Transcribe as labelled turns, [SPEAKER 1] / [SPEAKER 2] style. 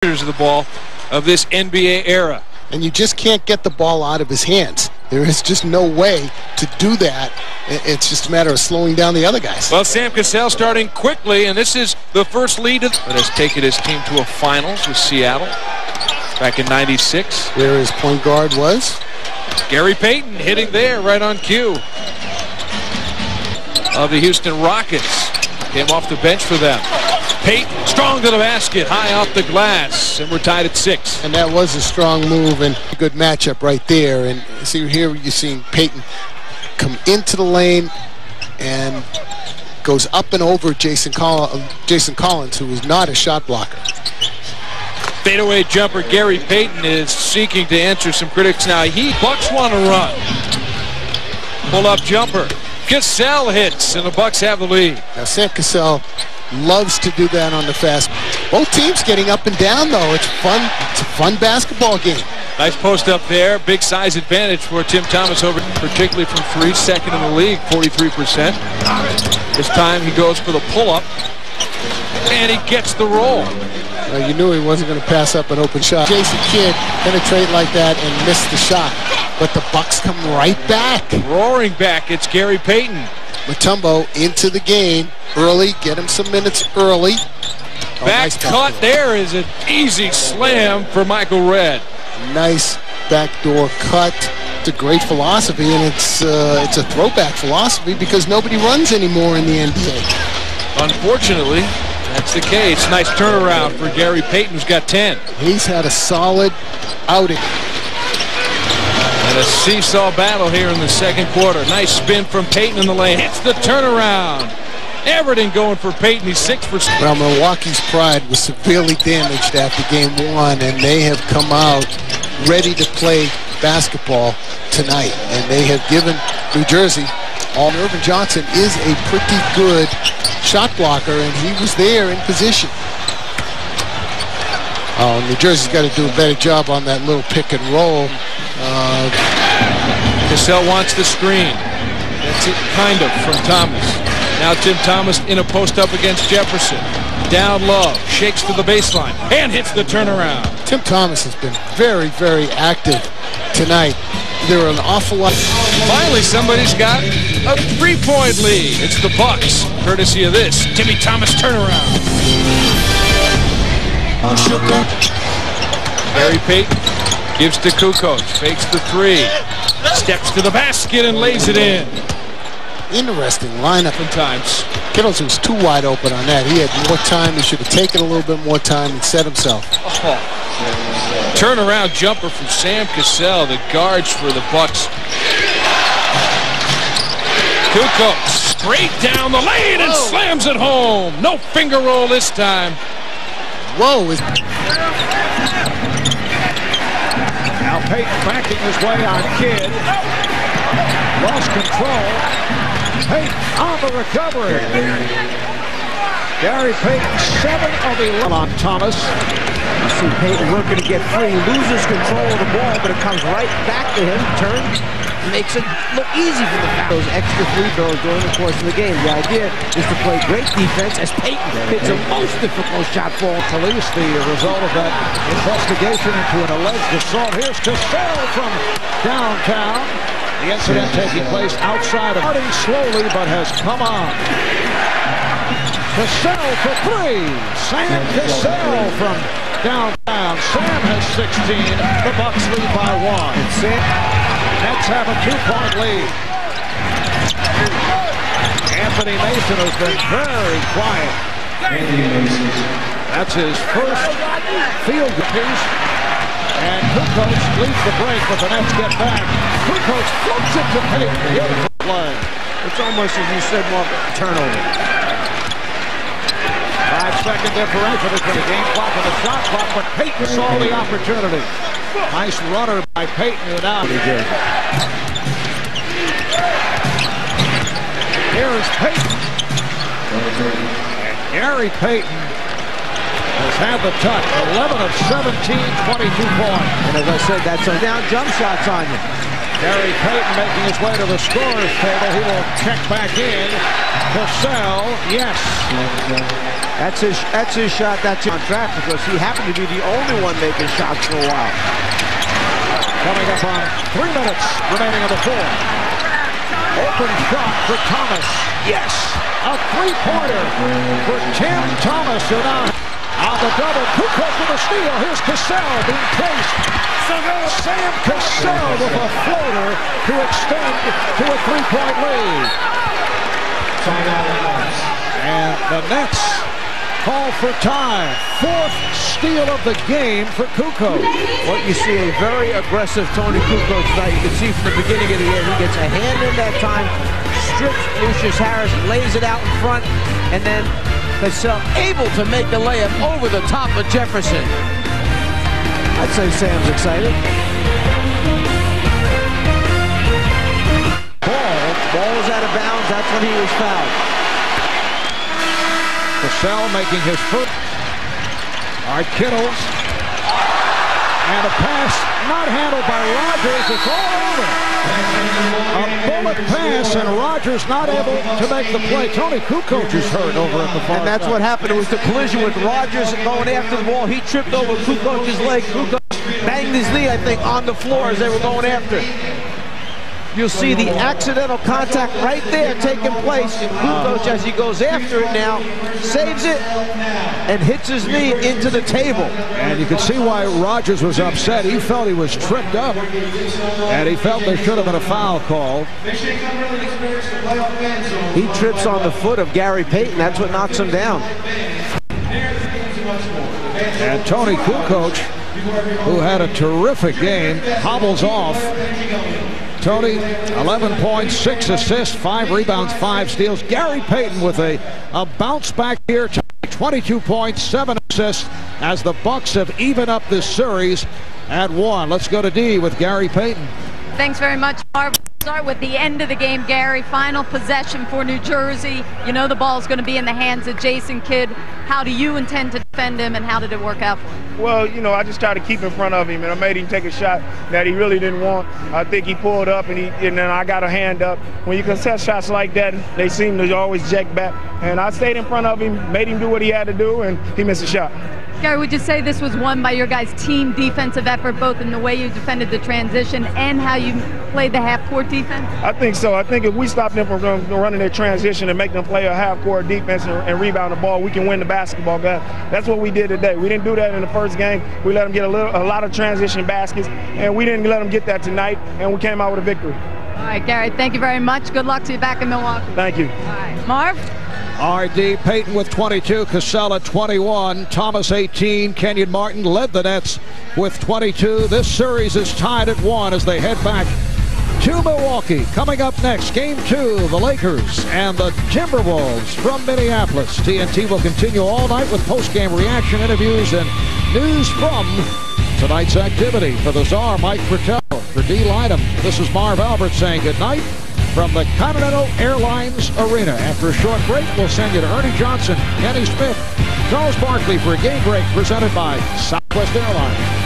[SPEAKER 1] of the ball of this NBA era.
[SPEAKER 2] And you just can't get the ball out of his hands. There is just no way to do that. It's just a matter of slowing down the other guys.
[SPEAKER 1] Well, Sam Cassell starting quickly, and this is the first lead that has taken his team to a finals with Seattle back in '96.
[SPEAKER 2] Where his point guard was.
[SPEAKER 1] Gary Payton hitting there right on cue of the Houston Rockets. Came off the bench for them. Payton strong to the basket, high off the glass, and we're tied at 6.
[SPEAKER 2] And that was a strong move and a good matchup right there. And see here you're seeing Payton come into the lane and goes up and over Jason Collins, who is not a shot blocker.
[SPEAKER 1] Fadeaway jumper. Gary Payton is seeking to answer some critics now. Bucks want to run. Pull-up jumper. Cassell hits, and the Bucks have the lead.
[SPEAKER 2] Now Sam Cassell loves to do that on the fast. Both teams getting up and down, though. It's fun. It's a fun basketball game.
[SPEAKER 1] Nice post up there. Big size advantage for Tim Thomas, over particularly from 3, second in the league, 43%. This time he goes for the pull-up, and he gets the roll.
[SPEAKER 2] Well, you knew he wasn't going to pass up an open shot. Jason Kidd penetrate like that and miss the shot. But the Bucks come right back.
[SPEAKER 1] Roaring back. It's Gary Payton.
[SPEAKER 2] Mutombo into the game early. Get him some minutes early.
[SPEAKER 1] Back cut. There is an easy slam for Michael Redd.
[SPEAKER 2] Nice backdoor cut. It's a great philosophy, and it's a throwback philosophy because nobody runs anymore in the NBA.
[SPEAKER 1] Unfortunately, that's the case. Nice turnaround for Gary Payton, who's got 10.
[SPEAKER 2] He's had a solid outing.
[SPEAKER 1] And a seesaw battle here in the second quarter. Nice spin from Payton in the lane. Hits the turnaround. Everything going for Payton. He's 6 for 6.
[SPEAKER 2] Well, Milwaukee's pride was severely damaged after game 1, and they have come out ready to play basketball tonight. And they have given New Jersey all. Irvin Johnson is a pretty good shot blocker, and he was there in position. Oh, New Jersey's got to do a better job on that little pick and roll.
[SPEAKER 1] Cassell wants the screen. That's it, kind of, from Thomas. Now Tim Thomas in a post-up against Jefferson. Down low, shakes to the baseline, and hits the turnaround.
[SPEAKER 2] Tim Thomas has been very, very active tonight. There are an awful lot.
[SPEAKER 1] Finally, somebody's got a 3-point lead. It's the Bucks, courtesy of this Timmy Thomas turnaround. Gary Payton gives to Kukoc, fakes the 3, steps to the basket and lays it in.
[SPEAKER 2] Interesting lineup.
[SPEAKER 1] Sometimes
[SPEAKER 2] Kittles was too wide open on that. He had more time. He should have taken a little bit more time and set himself.
[SPEAKER 1] Oh. Turnaround jumper from Sam Cassell, the guards for the Bucks. Kukoc straight down the lane and slams it home. No finger roll this time.
[SPEAKER 2] Whoa.
[SPEAKER 3] Now Payton backing his way on Kidd. Lost control. Payton on the recovery. Gary Payton, 7 of 11 on Thomas.
[SPEAKER 4] You see Payton working to get free, loses control of the ball, but it comes right back to him, turns, makes it look easy for the foul. Those extra free throws during the course of the game. The idea is to play great defense as Payton hits a most difficult shot for
[SPEAKER 3] Police, the result of that investigation into an alleged assault. Here's Cassell from downtown. The incident taking place outside of starting slowly, but has come on. Cassell for 3. Sam Cassell from downtown. Sam has 16. The Bucks lead by 1. Nets have a 2-point lead. Anthony Mason has been very quiet. That's his first field piece. And Kukoc leads the break, but the Nets get back. Kukoc floats it to Payton. Beautiful play.
[SPEAKER 4] It's almost, as you said, more turnover.
[SPEAKER 3] 5-second differential between the game clock and the shot clock, but Payton saw the opportunity. Nice runner by Payton without. Here is Payton. And Gary Payton has had the touch. 11 of 17, 22 points.
[SPEAKER 4] And as I said, that's some down jump shots on you.
[SPEAKER 3] Gary Payton making his way to the scorer's table. He will check back in. Cassell, yes.
[SPEAKER 4] That's his shot. That's on track because he happened to be the only one making shots for a while.
[SPEAKER 3] Coming up on 3 minutes remaining on the fourth. Open shot for Thomas. Yes. A three-pointer for Tim Thomas. And now on the double. Kukoc with a steal. Here's Cassell being chased. Sam Cassell with a floater to extend to a three-point lead. And the Nets call for time. Fourth steal of the game for Kukoc.
[SPEAKER 4] Well, you see a very aggressive Tony Kukoc tonight. You can see from the beginning of the game, he gets a hand in that time, strips Lucius Harris, lays it out in front, and then Cassell able to make the layup over the top of Jefferson. I'd say Sam's excited. Ball was out of bounds. That's when he was fouled.
[SPEAKER 3] Cassell making his first. All right, Kittles. And a pass not handled by Rogers. It's all over. A bullet pass, and Rogers not able to make the play. Tony Kukoc is hurt over at the far
[SPEAKER 4] And that's
[SPEAKER 3] side.
[SPEAKER 4] what happened. It was the collision with Rogers going after the ball. He tripped over Kukoc's leg. Kukoc banged his knee, I think, on the floor as they were going after. You'll see the accidental contact right there taking place. And Kukoc, as he goes after it now, saves it and hits his knee into the table.
[SPEAKER 3] And you can see why Rogers was upset. He felt he was tripped up, and he felt there should have been a foul called.
[SPEAKER 4] He trips on the foot of Gary Payton. That's what knocks him down.
[SPEAKER 3] And Tony Kukoc, who had a terrific game, hobbles off. Tony, 11 points, 6 assists, 5 rebounds, 5 steals. Gary Payton with a bounce back here. 22 points, 7 assists as the Bucks have evened up this series at 1. Let's go to D with Gary Payton.
[SPEAKER 5] Thanks very much, Marv. Start with the end of the game, Gary. Final possession for New Jersey. You know the ball's going to be in the hands of Jason Kidd. How do you intend to defend him, and how did it work out for you?
[SPEAKER 6] Well, you know, I just tried to keep in front of him, and I made him take a shot that he really didn't want. I think he pulled up, and then I got a hand up. When you contest shots like that, they seem to always jack back. And I stayed in front of him, made him do what he had to do, and he missed a shot.
[SPEAKER 5] Gary, would you say this was won by your guys' team defensive effort, both in the way you defended the transition and how you played the half-court defense?
[SPEAKER 6] I think so. I think if we stop them from running their transition and make them play a half-court defense and rebound the ball, we can win the basketball game. That's what we did today. We didn't do that in the first game. We let them get a lot of transition baskets, and we didn't let them get that tonight, and we came out with a victory.
[SPEAKER 5] All right, Gary, thank you very much. Good luck to you back in Milwaukee.
[SPEAKER 6] Thank you.
[SPEAKER 5] All right. Marv?
[SPEAKER 3] R.D. Payton with 22, Cassell at 21, Thomas 18, Kenyon Martin led the Nets with 22. This series is tied at 1 as they head back to Milwaukee. Coming up next, Game 2, the Lakers and the Timberwolves from Minneapolis. TNT will continue all night with post-game reaction interviews and news from tonight's activity. For the Czar, Mike Bertel. For D. Lydham, this is Marv Albert saying good night from the Continental Airlines Arena. After a short break, we'll send you to Ernie Johnson, Kenny Smith, Charles Barkley for a game break presented by Southwest Airlines.